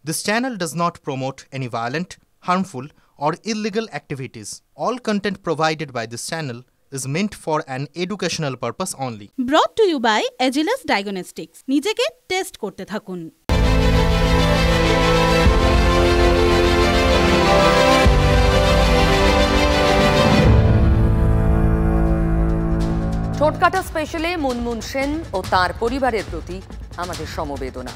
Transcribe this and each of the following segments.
This channel does not promote any violent, harmful, or illegal activities. All content provided by this channel is meant for an educational purpose only. Brought to you by Agilus Diagnostics. নিজেকে test করতে থাকুন। ঠোঁটকাটা স্পেশালে মুনমুন সেন ও তার পরিবারের প্রতি আমাদের সমবেদনা।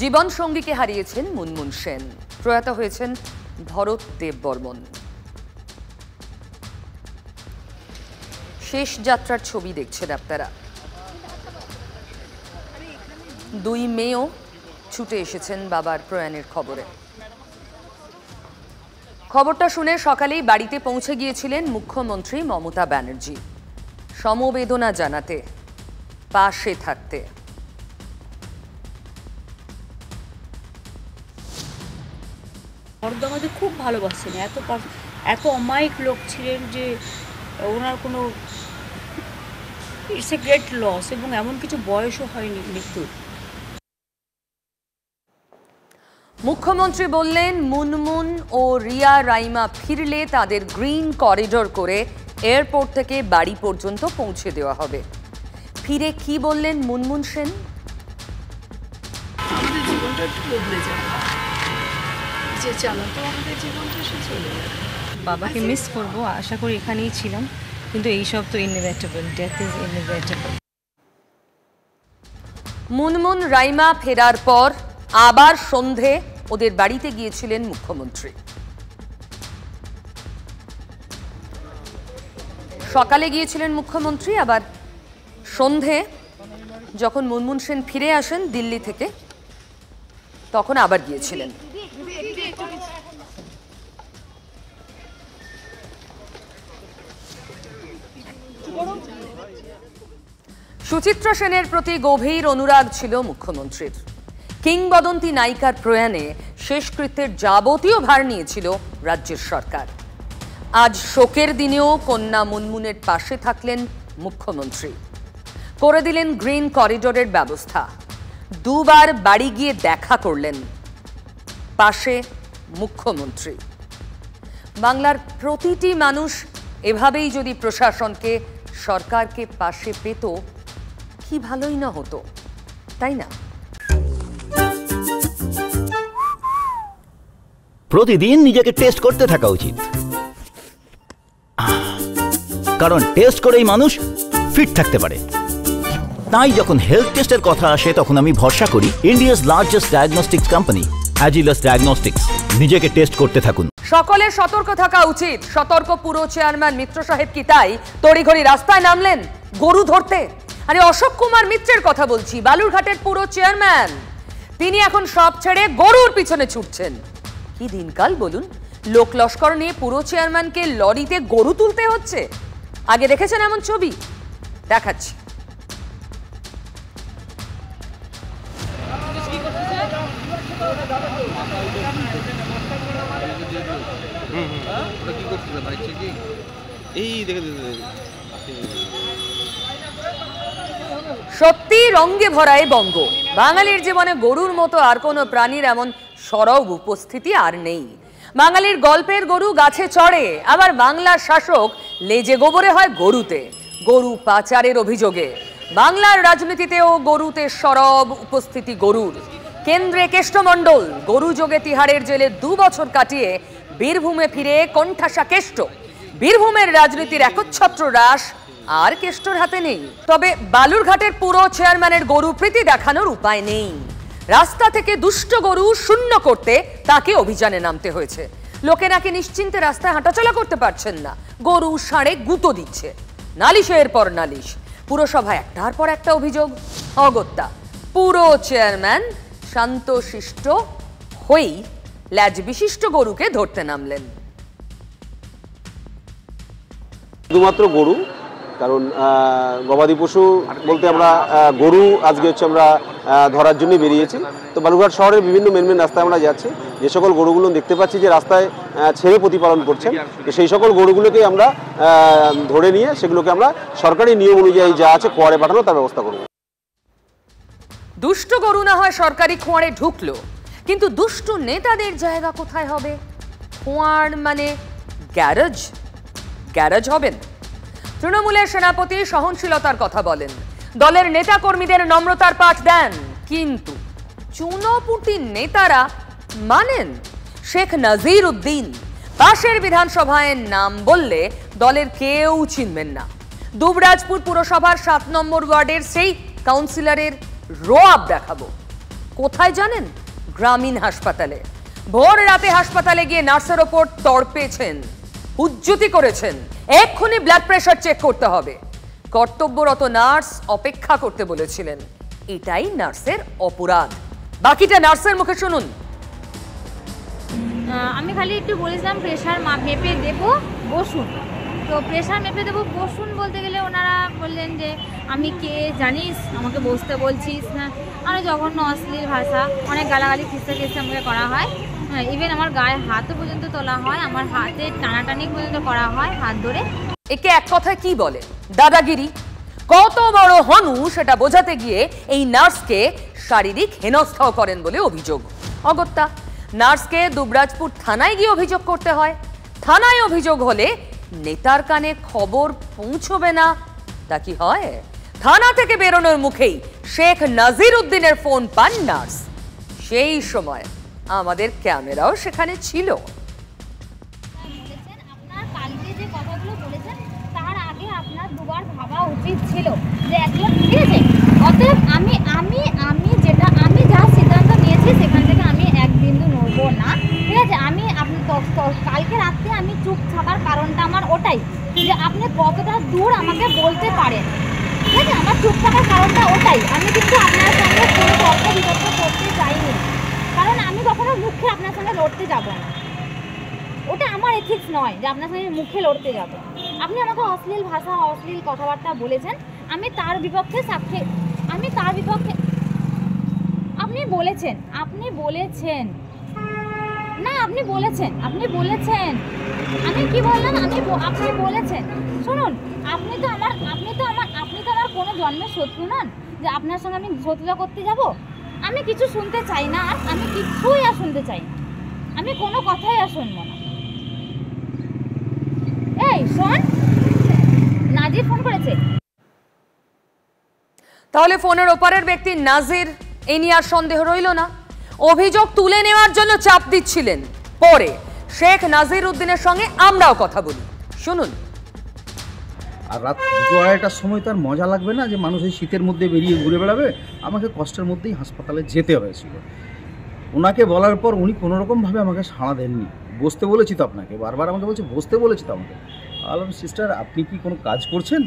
জীবন সঙ্গীকে হারিয়েছেন মুনমুন সেন, প্রয়াত হয়েছেন ভরত দেববর্মন। শেষ যাত্রার ছবি দেখছেন আপনারা। দুই মেয়েও ছুটে এসেছেন বাবার প্রয়াণের খবরে। খবরটা শুনে সকালেই বাড়িতে পৌঁছে গিয়েছিলেন মুখ্যমন্ত্রী মমতা ব্যানার্জি, সমবেদনা জানাতে, পাশে থাকতে। আমাদের খুব ভালোবাসতেন, এত অমায়িক লোক ছিলেন যে ওনার কোনো ইটস এ গ্রেট লস, এবং এমন কিছু বয়সও হয়নি মৃত্যুর। মুখ্যমন্ত্রী বললেন মুনমুন ও রিয়া রাইমা ফিরলে তাদের গ্রিন করিডোর করে এয়ারপোর্ট থেকে বাড়ি পর্যন্ত পৌঁছে দেওয়া হবে। ফিরে কি বললেন মুনমুন সেন? আমাদের জীবনটা একটু বদলে যাবে, যে চালাতো আমাদের জীবনটা সে চলে যাবে। বাবাকে মিস করব, আশা করি এখানেই ছিলাম, কিন্তু এইসব তো inevitable, death is inevitable. Munmun Raima ফেরার পর আবার সন্ধে ওদের বাড়িতে গিয়েছিলেন মুখ্যমন্ত্রী। সকালে গিয়েছিলেন মুখ্যমন্ত্রী, আবার সন্ধে যখন মুনমুন সেন ফিরে আসেন দিল্লি থেকে তখন আবার গিয়েছিলেন। সুচিত্রা সেনের প্রতি গভীর অনুরাগ ছিল মুখ্যমন্ত্রীর। কিংবদন্তি নায়িকার প্রয়াণে শেষকৃত্যের যাবতীয় ভার নিয়েছিল রাজ্যের সরকার। আজ শোকের দিনেও কন্যা মুনমুনের পাশে থাকলেন মুখ্যমন্ত্রী, করে দিলেন গ্রিন করিডোরের ব্যবস্থা। দুবার বাড়ি গিয়ে দেখা করলেন, পাশে মুখ্যমন্ত্রী। বাংলার প্রতিটি মানুষ এভাবেই যদি প্রশাসনকে, সরকারকে পাশে পেত, কি ভালোই না হতো, তাই না? প্রতিদিন নিজেকে টেস্ট করতে থাকা উচিত, কারণ টেস্ট করেই মানুষ ফিট থাকতে পারে। তাই যখন হেলথ টেস্টের কথা আসে তখন আমি ভরসা করি India's largest diagnostics company Agilus Diagnostics. নিজেকে টেস্ট করতে থাকুন। সকলের সতর্ক থাকা উচিত। সতর্ক পুরো চেয়ারম্যান মিত্র সাহেব কি তাই তড়িঘড়ি রাস্তায় নামলেন গরু ধরতে? আরে অশোক কুমার মিত্রের কথা বলছি, বালুরঘাটের পুরো চেয়ারম্যান। তিনি এখন সব ছেড়ে গরুর পিছনে ছুটছেন। কি দিনকাল বলুন, লোক লস্কর নিয়ে পুরো চেয়ারম্যানকে লরিতে গরু তুলতে হচ্ছে। আগে দেখেছেন এমন ছবি? দেখাচ্ছি। সত্যি রঙ্গে ভরা এই বঙ্গ। বাঙালির জীবনে গরুর মতো আর কোনো প্রাণীর এমন সরব উপস্থিতি আর নেই। বাঙালির গল্পের গরু গাছে চড়ে, আবার বাংলার শাসক লেজে গোবরে হয় গরুতে। গরু পাচারের অভিযোগে বাংলার রাজনীতিতেও গরুতে সরব উপস্থিতি গরুর। কেন্দ্রে কেষ্টমণ্ডল গরু যোগে তিহারের জেলে 2 বছর কাটিয়ে বীরভূমে ফিরে কোণঠাসা কেষ্ট। বীরভূমের রাজনীতির একচ্ছত্র রাস আর কেষ্টর হাতে নেই। তবে বালুরঘাটের পুরো চেয়ারম্যানের গরু প্রীতি দেখানোর উপায় নেই। রাস্তা থেকে দুষ্ট গরু শূন্য করতে তাকে অভিযানে নামতে হয়েছে। লোকে নাকি নিশ্চিন্তে রাস্তায় হাঁটাচলা করতে পারছেন না, গরু ষাঁড়ে গুঁতো দিচ্ছে। নালিশের পর নালিশ, পুরসভায় একটার পর একটা অভিযোগ। অগত্যা পুরো চেয়ারম্যান শান্ত শিষ্ট হয়েই ল্যাজ বিশিষ্ট গরুকে ধরতে নামলেন। শুধুমাত্র গরু, কারণ গবাদি পশু বলতে আমরা গরু আজকে হচ্ছে আমরা ধরার জন্য বেরিয়েছি। তো বালুরঘাট শহরের বিভিন্ন মেন রাস্তায় আমরা যাচ্ছি, যে সকল গরুগুলো দেখতে পাচ্ছি যে রাস্তায় ছেড়ে প্রতিপালন করছেন, তো সেই সকল গরুগুলোকেই আমরা ধরে নিয়ে সেগুলোকে আমরা সরকারি নিয়ম অনুযায়ী যা আছে খোয়ারে পাঠানো তার ব্যবস্থা করব। দুষ্ট গরু না হয় সরকারি খোঁয়ারে ঢুকলো, কিন্তু দুষ্টু নেতাদের জায়গা কোথায় হবে? খোঁয়ার মানে গ্যারেজ? গ্যারেজ হবেন? তৃণমূলের সেনাপতি সহনশীলতার কথা বলেন, দলের নেতা কর্মীদের নম্রতার পাঠ দেন, কিন্তু চুনোপুটি নেতারা মানেন? শেখ নাজির উদ্দিন পাশের বিধানসভায় নাম বললে দলের কেউ চিনবেন না। দুবরাজপুর পুরসভার 7 নম্বর ওয়ার্ডের সেই কাউন্সিলরের রোয়াব দেখাবো কোথায় জানেন? গ্রামীণ হাসপাতালে। ভোর রাতে হাসপাতালে গিয়ে নার্সের ওপর তড়পেছেন, উজ্জুতি করেছেন, এক্ষুনি ব্লাড প্রেশার চেক করতে হবে। কর্তব্যরত নার্স অপেক্ষা করতে বলেছিলেন, এটাই নার্সের অপরাধ। বাকিটা নার্সের মুখে শুনুন। আমি খালি একটু বলেছিলাম প্রেশার মেপে দেবো, বসুন। তো প্রেশার মেপে দেবো বসুন বলতে গেলে ওনারা বললেন যে আমি কে জানিস, আমাকে বসতে বলছিস না। অনেক জঘন্য অশ্লীল ভাষা, অনেক গালাগালি খিস্তে আমাকে করা হয়। ইভেন আমার গায়ে হাতও পর্যন্ত তোলা হয়, আমার হাতে টানাটানি পর্যন্ত করা হয় হাত ধরে। একে এক কথায় কি বলে? দাদাগিরি। কত বড় হনু সেটা বোঝাতে গিয়ে এই নার্সকে শারীরিক হেনস্থাও করেন বলে অভিযোগ। অগত্যা নার্সকে দুবরাজপুর থানায় গিয়ে অভিযোগ করতে হয়। থানায় অভিযোগ হলে নেতার কানে খবর পৌঁছবে না, তা কি হয়? থানা থেকে বেরোনোর মুখেই শেখ নাজির উদ্দিনের ফোন পান নার্স। সেই সময় আমাদের ক্যামেরাও সেখানে ছিল। আপনার কালকে যে কথাগুলো বলেছেন তার আগে আপনার দুবার ভাবা উচিত ছিল যে একজন, ঠিক আছে? অতএব আমি আমি আমি যেটা আমি যা সিদ্ধান্ত নিয়েছি সেখান থেকে আমি এক বিন্দু নড়বো না, ঠিক আছে? আমি কালকে রাত্রে আমি চুপ থাকার কারণটা আমার ওটাই যে আপনি কতটা দূর আমাকে বলতে পারেন, ঠিক আছে? আমার চুপ থাকার কারণটা ওটাই। আমি কিন্তু আপনার সঙ্গে কোনো তর্ক বিতর্ক করতে চাইনি, কারণ আমি কখনো মুখে আপনার সঙ্গে লড়তে যাব না। ওটা আমার এথিক্স নয় যে আপনার সঙ্গে মুখে লড়তে যাব। আপনি আমাকে অশ্লীল ভাষা, অশ্লীল কথাবার্তা বলেছেন, আমি তার বিপক্ষে সাক্ষী, আমি তার বিপক্ষে। আপনি বলেছেন না, আপনি বলেছেন আমি কি বললাম? আপনি বলেছেন। শুনুন, আপনি তো আমার কোনো জন্মের শত্রু নন যে আপনার সঙ্গে আমি শত্রুতা করতে যাব। আমি কিছু শুনতে চাই না, আর আমি কিছুই আর শুনতে চাই না, আমি কোনো কথাই আর শুনবো না। এই শোন, নাজির ফোন করেছে। তাহলে ফোনের ওপারের ব্যক্তি নাজির, এই নিয়ে আর সন্দেহ রইল না। অভিযোগ তুলে নেওয়ার জন্য চাপ দিচ্ছিলেন। পরে শেখ নাজির উদ্দিনের সঙ্গে আমরাও কথা বলি, শুনুন। আর রাত 2-2:30টার সময় তার মজা লাগবে না যে মানুষ এই শীতের মধ্যে বেরিয়ে ঘুরে বেড়াবে? আমাকে কষ্টের মধ্যেই হাসপাতালে যেতে হয়েছিল। ওনাকে বলার পর উনি কোনোরকমভাবে আমাকে সাড়া দেননি। বসতে বলেছি তো আপনাকে, বারবার আমাকে বলছে বসতে বলেছি তো আমাকে। বললাম সিস্টার আপনি কি কোনো কাজ করছেন?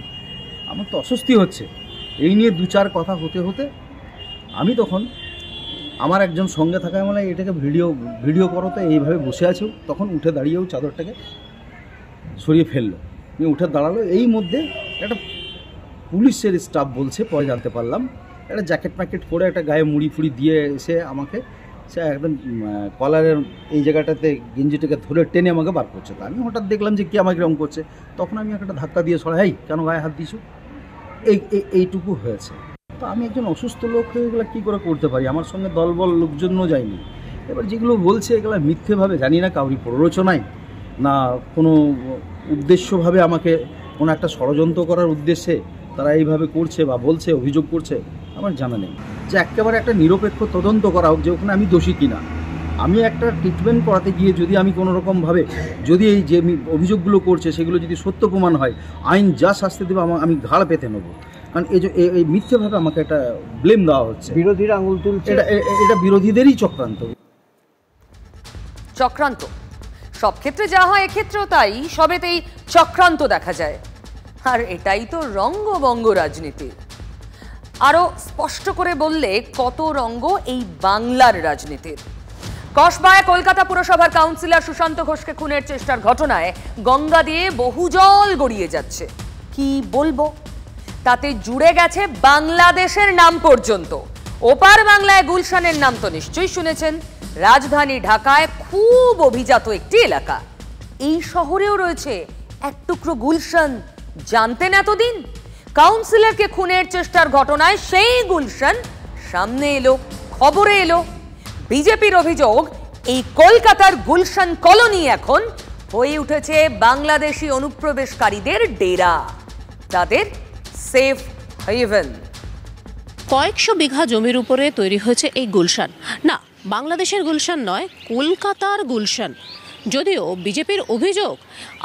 আমার তো অস্বস্তি হচ্ছে। এই নিয়ে 2-4 কথা হতে হতে আমি তখন আমার একজন সঙ্গে থাকায় বলে এটাকে ভিডিও করো, তো এইভাবে বসে আছো। তখন উঠে দাঁড়িয়েও চাদরটাকে সরিয়ে ফেললো, উঠে দাঁড়ালো। এই মধ্যে একটা পুলিশের স্টাফ বলছে, পরে জানতে পারলাম, একটা জ্যাকেট প্যাকেট পরে একটা গায়ে মুড়ি ফুড়ি দিয়ে এসে আমাকে সে একদম কলারের এই জায়গাটাতে গেঞ্জিটাকে ধরে টেনে আমাকে বার করছে। তো আমি হঠাৎ দেখলাম যে কি আমাকে এরকম করছে। তখন আমি একটা ধাক্কা দিয়ে সরাই, কেন গায়ে হাত দিয়েছো? এইটুকু হয়েছে। তো আমি একজন অসুস্থ লোক হয়ে এগুলো কী করে করতে পারি? আমার সঙ্গে দলবল লোকজনও যায়নি। এবার যেগুলো বলছে এগুলো মিথ্যেভাবে, জানি না কাউরি প্ররোচনায় না কোনো উদ্দেশ্যভাবে আমাকে কোনো একটা ষড়যন্ত্র করার উদ্দেশ্যে তারা এইভাবে করছে বা বলছে, অভিযোগ করছে, আমার জানা নেই। যে একেবারে একটা নিরপেক্ষ তদন্ত করা হোক যে ওখানে আমি দোষী কিনা। আমি একটা ট্রিটমেন্ট করাতে গিয়ে যদি আমি কোনো রকমভাবে যদি এই যে অভিযোগগুলো করছে সেগুলো যদি সত্য প্রমাণ হয়, আইন যা শাস্তি দেবে আমি ঘাড় পেতে নেব। কারণ এই মিথ্যেভাবে আমাকে একটা ব্লেম দেওয়া হচ্ছে, বিরোধীরা আঙুল তুলছে। এটা বিরোধীদেরই চক্রান্ত। সব ক্ষেত্রে যা হয় এক্ষেত্রেও তাই, সবেতেই চক্রান্ত দেখা যায়। আর এটাই তো রঙ্গবঙ্গ রাজনীতি। আরো স্পষ্ট করে বললে কত রঙ্গ এই বাংলার রাজনীতির। কসবায় কলকাতা পুরসভার কাউন্সিলর সুশান্ত ঘোষকে খুনের চেষ্টার ঘটনায় গঙ্গা দিয়ে বহু জল গড়িয়ে যাচ্ছে। কি বলবো, তাতে জুড়ে গেছে বাংলাদেশের নাম পর্যন্ত। ওপার বাংলায় গুলশানের নাম তো নিশ্চয়ই শুনেছেন। রাজধানী ঢাকায় খুব অভিজাত একটি এলাকা। এই শহরেও রয়েছে এক টুকরো গুলশান, জানতেন এতদিন? কাউন্সিলরকে খুনের চেষ্টার ঘটনায় সেই গুলশান সামনে এলো, খবরে এলো। বিজেপির অভিযোগ, এই কলকাতার গুলশান কলোনি এখন হয়ে উঠেছে বাংলাদেশি অনুপ্রবেশকারীদের ডেরা, তাদের সেফ হেভেন। কয়েকশো বিঘা জমির উপরে তৈরি হয়েছে এই গুলশান। না, বাংলাদেশের গুলশান নয়, কলকাতার গুলশান। যদিও বিজেপির অভিযোগ,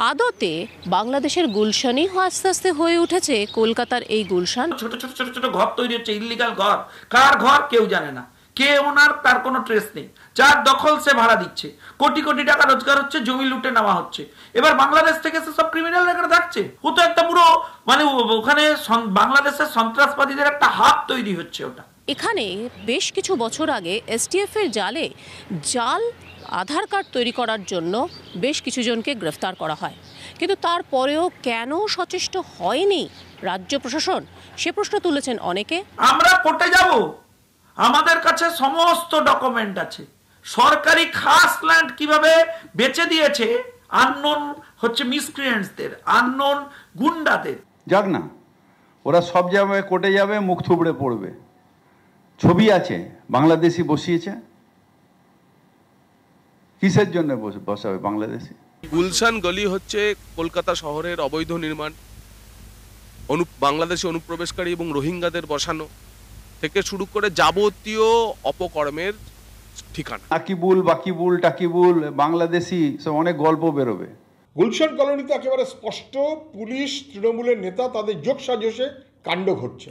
আদতে বাংলাদেশের গুলশানই আস্তে আস্তে হয়ে উঠেছে কলকাতার এই গুলশান। ছোট ছোট ছোট ছোট ঘর তৈরি হচ্ছে, ইল্লিগাল ঘর। কার ঘর কেউ জানে না, কে ওনার তার কোনো ট্রেস নেই। যার দখল সে ভাড়া দিচ্ছে, কোটি কোটি টাকা রোজগার হচ্ছে, জমি লুটে নেওয়া হচ্ছে। এবার বাংলাদেশ থেকে সব ক্রিমিনাল এখানে থাকছে। ও তো একটা পুরো মানে ওখানে বাংলাদেশের সন্ত্রাসবাদীদের একটা হাব তৈরি হচ্ছে। ওটা এখানে বেশ কিছু বছর আগে এসটিএফ এর জালে জাল আধার কার্ড তৈরি করার জন্য বেশ কিছু জনকে গ্রেফতার করা হয়, কিন্তু তারপরেও কেন সচেষ্ট হয়নি রাজ্য প্রশাসন, সে প্রশ্ন তুলেছেন অনেকে। আমরা কোর্টে যাব, আমাদের কাছে সমস্ত ডকুমেন্ট আছে। সরকারি খাস ল্যান্ড কিভাবে বেচে দিয়েছে আননোন হচ্ছে মিসক্রিয়েন্টসদের, আননোন গুন্ডাদের। যাক না, ওরা সব জায়গায় কোর্টে যাবে, মুখ থুবড়ে পড়বে। ছবি আছে, বাংলাদেশি বসিয়েছে, কিসের জন্য বসাবে বাংলাদেশি? গুলশান গলি হচ্ছে কলকাতা শহরের অবৈধ নির্মাণ, বাংলাদেশি অনুপ্রবেশকারী এবং রোহিঙ্গাদের বসানো থেকে শুরু করে যাবতীয় অপকর্মের ঠিকানা। বাকিবুল টাকিবুল বাংলাদেশি সব অনেক গল্প বেরোবে। গুলশান কলোনিতে একেবারে স্পষ্ট পুলিশ, তৃণমূলের নেতা তাদের যোগসাজশে কাণ্ড ঘটছে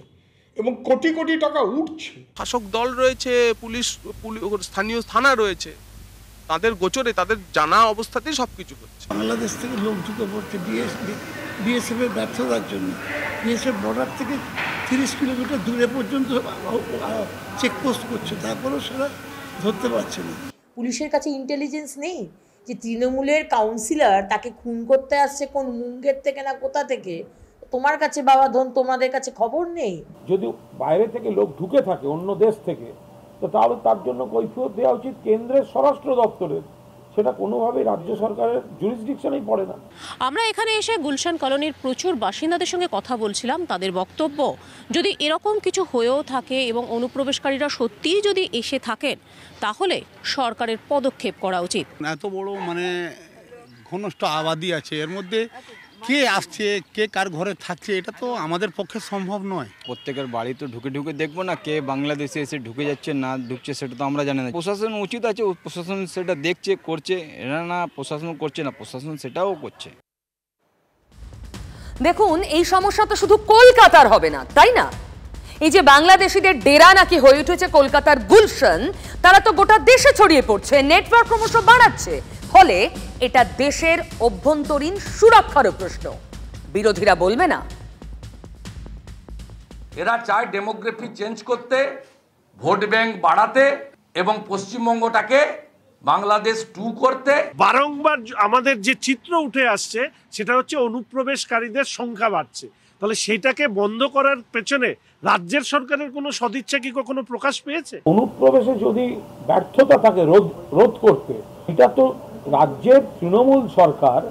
এবং কোটি কোটি টাকা উঠছে। শাসক দল রয়েছে, পুলিশ, স্থানীয় থানা রয়েছে, তাদের গোচরে, তাদের জানা অবস্থাতেই সবকিছু হচ্ছে। বাংলাদেশ থেকে লোক ঢুকে পড়ছে বিএসএফ এর ব্যর্থতার জন্য। বিএসএফ বর্ডার থেকে 30 কিলোমিটার দূরে পর্যন্ত চেকপোস্ট করছে, তারপরেও সেটা ধরতে পারছে না। পুলিশের কাছে ইন্টেলিজেন্স নেই যে তৃণমূলের কাউন্সিলর তাকে খুন করতে আসছে কোন মুঙ্গের থেকে না কোথা থেকে। তোমার কাছে বাবা ধন, তোমাদের কাছে খবর নেই। যদি বাইরে থেকে লোক ঢুকে থাকে অন্য দেশ থেকে, তো তাহলে তার জন্য কৈফিয়ত দেওয়া উচিত কেন্দ্রের স্বরাষ্ট্র দপ্তরের। সেটা কোনোভাবেই রাজ্য সরকারের জুরিসডিকশনেই পড়ে না। আমরা এখানে এসে গুলশান কলোনির প্রচুর বাসিন্দাদের সঙ্গে কথা বলছিলাম। তাদের বক্তব্য, যদি এরকম কিছু হয়েও থাকে এবং অনুপ্রবেশকারীরা সত্যিই যদি এসে থাকেন, তাহলে সরকারের পদক্ষেপ করা উচিত। এত বড় মানে ঘনষ্ঠ আবাদি আছে, এর মধ্যে কে আসছে, কে কার ঘরে থাকছে, এটা তো আমাদের পক্ষে সম্ভব নয়। প্রত্যেকের বাড়ি তো ঢুকে ঢুকে দেখবো না, কে বাংলাদেশে এসে ঢুকে যাচ্ছে না ঢুকছে সেটা তো আমরা জানি না। প্রশাসন উচিত আছে, প্রশাসন সেটা দেখছে, করছে। এরা না প্রশাসন করছে না, প্রশাসন সেটাও করছে। দেখুন, এই সমস্যা তো শুধু কলকাতার হবে না, তাই না? এই যে বাংলাদেশিদের ডেরা নাকি হয়ে উঠেছে কলকাতার গুলশান, তারা তো গোটা দেশে ছড়িয়ে পড়ছে, নেটওয়ার্ক ক্রমশ বাড়াচ্ছে। ফলে এটা দেশের অভ্যন্তরীণ সুরক্ষারও প্রশ্ন। বিরোধীরা বলবে না? এরা চায় ডেমোগ্রাফি চেঞ্জ করতে, ভোট ব্যাংক বাড়াতে এবং পশ্চিমবঙ্গটাকে বাংলাদেশ 2 করতে। বারংবার আমাদের যে চিত্র উঠে আসছে সেটা হচ্ছে অনুপ্রবেশকারীদের সংখ্যা বাড়ছে। তাহলে সেটাকে বন্ধ করার পেছনে রাজ্যের সরকারের কোনো সদিচ্ছা কি কখনো প্রকাশ পেয়েছে? অনুপ্রবেশে যদি ব্যর্থতা থাকে রোধ করতে, এটা তো রাজ্যের তৃণমূল সরকার,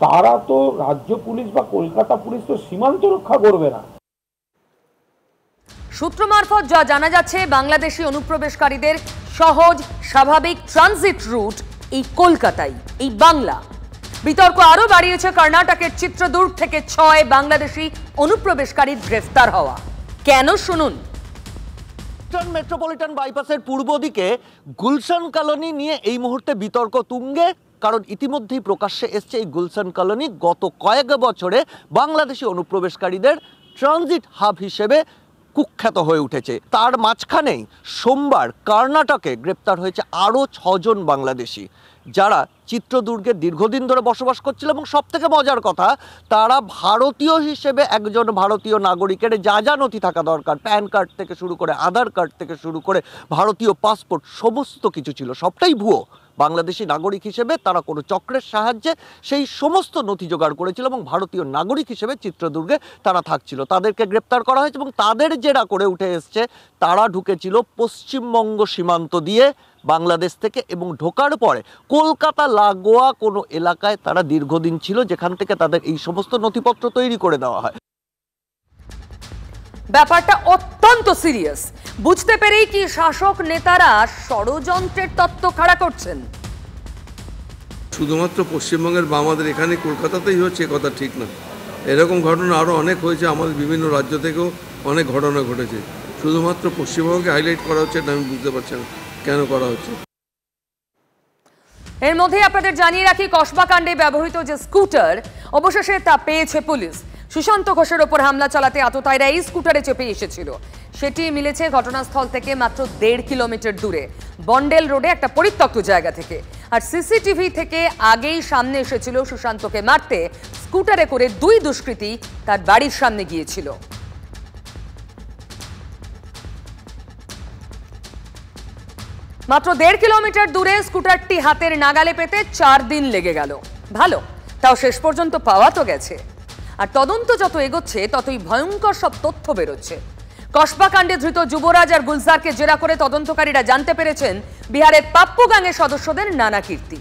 তারা তো রাজ্য পুলিশ বা কলকাতা পুলিশ তো সীমান্ত রক্ষা করবে না। সূত্র মারফত যা জানা যাচ্ছে, বাংলাদেশি অনুপ্রবেশকারীদের সহজ স্বাভাবিক ট্রানজিট রুট এই কলকাতায়, এই বাংলা। বিতর্ক আরো বাড়িয়েছে কর্ণাটকের চিত্রদুর্গ থেকে 6 বাংলাদেশি অনুপ্রবেশকারীর গ্রেফতার হওয়া। কেন, শুনুন। মেট্রোপলিটন বাইপাসের পূর্ব দিকে গুলশান কলোনি নিয়ে এই মুহূর্তে বিতর্ক তুঙ্গে, কারণ ইতিমধ্যেই প্রকাশ্যে এসছে এই গুলশান কলোনি গত কয়েক বছরে বাংলাদেশি অনুপ্রবেশকারীদের ট্রানজিট হাব হিসেবে কুখ্যাত হয়ে উঠেছে। তার মাঝখানেই সোমবার কর্ণাটকে গ্রেপ্তার হয়েছে আরও 6 জন বাংলাদেশি, যারা চিত্রদুর্গে দীর্ঘদিন ধরে বসবাস করছিল এবং সবথেকে মজার কথা, তারা ভারতীয় হিসেবে একজন ভারতীয় নাগরিকের যা যা নথি থাকা দরকার, প্যান কার্ড থেকে শুরু করে আধার কার্ড থেকে শুরু করে ভারতীয় পাসপোর্ট, সমস্ত কিছু ছিল, সবটাই ভুয়ো। বাংলাদেশি নাগরিক হিসেবে তারা কোনো চক্রের সাহায্যে সেই সমস্ত নথি জোগাড় করেছিল এবং ভারতীয় নাগরিক হিসেবে চিত্রদুর্গে তারা থাকছিল। তাদেরকে গ্রেপ্তার করা হয়েছে এবং তাদের জেরা করে উঠে এসছে তারা ঢুকেছিল পশ্চিমবঙ্গ সীমান্ত দিয়ে বাংলাদেশ থেকে, এবং ঢোকার পরে কলকাতা লাগোয়া কোনো এলাকায় তারা দীর্ঘদিন ছিল, যেখান থেকে তাদের এই সমস্ত নথিপত্র তৈরি করে দেওয়া হয়। ব্যাপারটা অত্যন্ত সিরিয়াস। বুঝতে পেরেই কি শাসক নেতারা ষড়যন্ত্রের তত্ত্ব খাড়া করছেন? শুধুমাত্র পশ্চিমবঙ্গের বা আমাদের এখানে কলকাতাতেই হচ্ছে কথা ঠিক না, এরকম ঘটনা আরও অনেক হয়েছে, আমাদের বিভিন্ন রাজ্য থেকেও অনেক ঘটনা ঘটেছে। শুধুমাত্র পশ্চিমবঙ্গকে হাইলাইট করা হচ্ছে, এটা আমি বুঝতে পারছি না কেন করা হচ্ছে। এর মধ্যে আপনাদের জানিয়ে রাখি, কসবা কাণ্ডে ব্যবহৃত যে স্কুটার অবশেষে তা পেয়েছে পুলিশ। সুশান্ত ঘোষের ওপর হামলা চালাতে আততায়ীরা এই স্কুটারে চেপে এসেছিল। সেটি মিলেছে ঘটনাস্থল থেকে মাত্র 1.5 কিলোমিটার দূরে বন্ডেল রোডে একটা পরিত্যক্ত জায়গা থেকে। আর সিসিটিভি থেকে আগেই সামনে এসেছিল সুশান্তকে মারতে স্কুটারে করে 2 দুষ্কৃতী তার বাড়ির সামনে গিয়েছিল। মাত্র 1.5 কিলোমিটার দূরে স্কুটারটি হাতের নাগালে পেতে 4 দিন লেগে গেল। ভালো, তাও শেষ পর্যন্ত পাওয়া তো গেছে। আর তদন্ত যত এগোচ্ছে ততই ভয়ঙ্কর সব তথ্য বেরোচ্ছে। কসবা কাণ্ডে ধৃত যুবরাজ আর গুলজারকে জেরা করে তদন্তকারীরা জানতে পেরেছেন বিহারের পাপ্পু গ্যাংয়ের সদস্যদের নানা কীর্তি।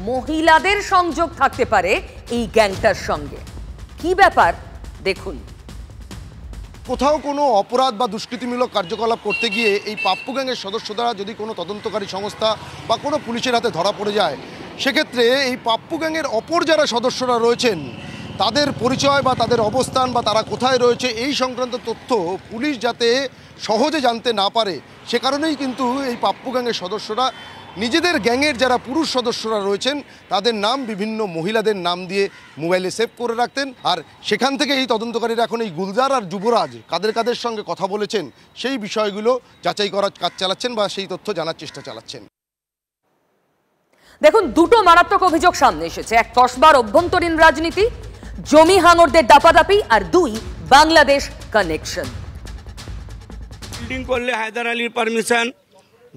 মহিলাদের সংযোগ থাকতে পারে এই গ্যাংটার সঙ্গে। কি ব্যাপার দেখুন। কোথাও কোনো অপরাধ বা দুষ্কৃতিমূলক কার্যকলাপ করতে গিয়ে এই পাপ্পু গ্যাংয়ের সদস্যরা যদি কোনো তদন্তকারী সংস্থা বা কোনো পুলিশের হাতে ধরা পড়ে যায়, সেক্ষেত্রে এই পাপ্পু গ্যাংয়ের অপর যারা সদস্যরা রয়েছেন তাদের পরিচয় বা তাদের অবস্থান বা তারা কোথায় রয়েছে এই সংক্রান্ত তথ্য পুলিশ যাতে সহজে জানতে না পারে, সে কারণেই কিন্তু এই পাপ্পু গ্যাংয়ের সদস্যরা নিজেদের গ্যাংয়ের যারা পুরুষ সদস্যরা রয়েছেন তাদের নাম বিভিন্ন মহিলাদের নাম দিয়ে মোবাইলে সেভ করে রাখতেন। আর সেখান থেকে এই তদন্তকারীরা এখন এই গুলজার আর যুবরাজ কাদের কাদের সঙ্গে কথা বলেছেন সেই বিষয়গুলো যাচাই করার কাজ চালাচ্ছেন বা সেই তথ্য জানার চেষ্টা চালাচ্ছেন। দেখুন, 2টো মারাত্মক অভিযোগ সামনে এসেছে। এক, কসবার অভ্যন্তরীণ রাজনীতি, জমি হাঙরদের দাপাদাপি, আর 2, বাংলাদেশ কানেকশন। বিল্ডিং করলে হায়দার আলীর পারমিশন,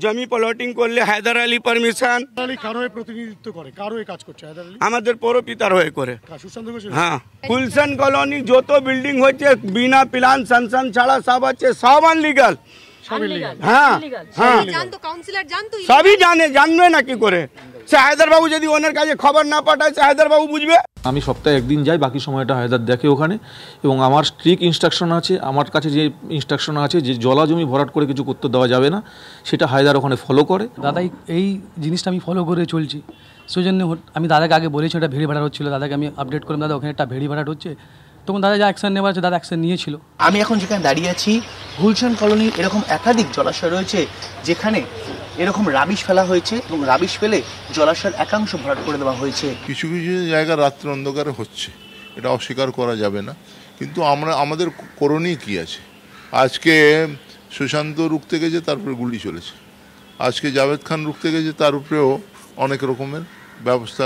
জমি প্লটিং করলে হায়দার আলী পারমিশন। কারোর প্রতিনিধিত্ব করে, কারোর কাজ করছে হায়দার আলী, আমাদের পৌরপিতার হয়ে করে। সুশান্ত ঘোষ, হ্যাঁ, গুলশান কলোনি যত বিল্ডিং হচ্ছে বিনা প্ল্যান স্যাংশন ছাড়া সব হচ্ছে, সব আনলিগাল। হ্যাঁ হ্যাঁ, সবই জানবে না কি করে? সে হায়দার বাবু যদি ওনার কাছে খবর না পাঠায় সে হায়দার বাবু বুঝবে? আমি সপ্তাহে একদিন যাই, বাকি সময়টা হায়দার দেখে ওখানে। এবং আমার স্ট্রিক্ট ইনস্ট্রাকশন আছে, আমার কাছে যে ইনস্ট্রাকশন আছে যে জলা জমি ভরাট করে কিছু করতে দেওয়া যাবে না, সেটা হায়দার ওখানে ফলো করে। দাদা এই জিনিসটা আমি ফলো করে চলছি, সেই জন্য আমি দাদাকে আগে বলেছি এটা ভেড়ি ভাড়া হচ্ছিলো, দাদাকে আমি আপডেট করলাম দাদা ওখানে একটা ভেড়ি ভাড়া হচ্ছে, তখন দাদা যা অ্যাকশন নেওয়া আছে দাদা অ্যাকশন নিয়েছিল। আমি এখন যেখানে দাঁড়িয়ে আছি, গুলশান কলোনির এরকম একাধিক জলাশয় রয়েছে যেখানে এরকম রাবিশ ফেলা হয়েছে এবং রাবিশ ফেলে জলাশয়ের একাংশ ভরাট করে দেওয়া হয়েছে। কিছু কিছু জায়গা রাত্র অন্ধকারে হচ্ছে, এটা অস্বীকার করা যাবে না, কিন্তু আমাদের করণীয় কি আছে? আজকে সুশান্ত রুখতে গেছে, তারপরে গুলি চলেছে। আজকে জাভেদ খান রুখতে গেছে, তার উপরেও অনেক রকমের ব্যবস্থা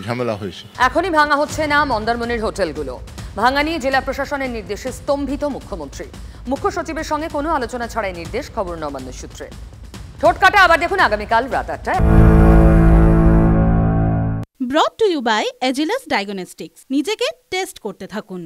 ঝামেলা হয়েছে। এখনই ভাঙা হচ্ছে না মন্দারমনির হোটেলগুলো। ভাঙা নিয়ে জেলা প্রশাসনের নির্দেশে স্তম্ভিত মুখ্যমন্ত্রী। মুখ্য সচিবের সঙ্গে কোনো আলোচনা ছাড়াই নির্দেশ, খবর নবান্ন সূত্রে। ঠোঁট কাটা আবার দেখুন আগামীকাল রাত 8টায়। Brought to you by Agilus Diagnostics. নিজেকে টেস্ট করতে থাকুন।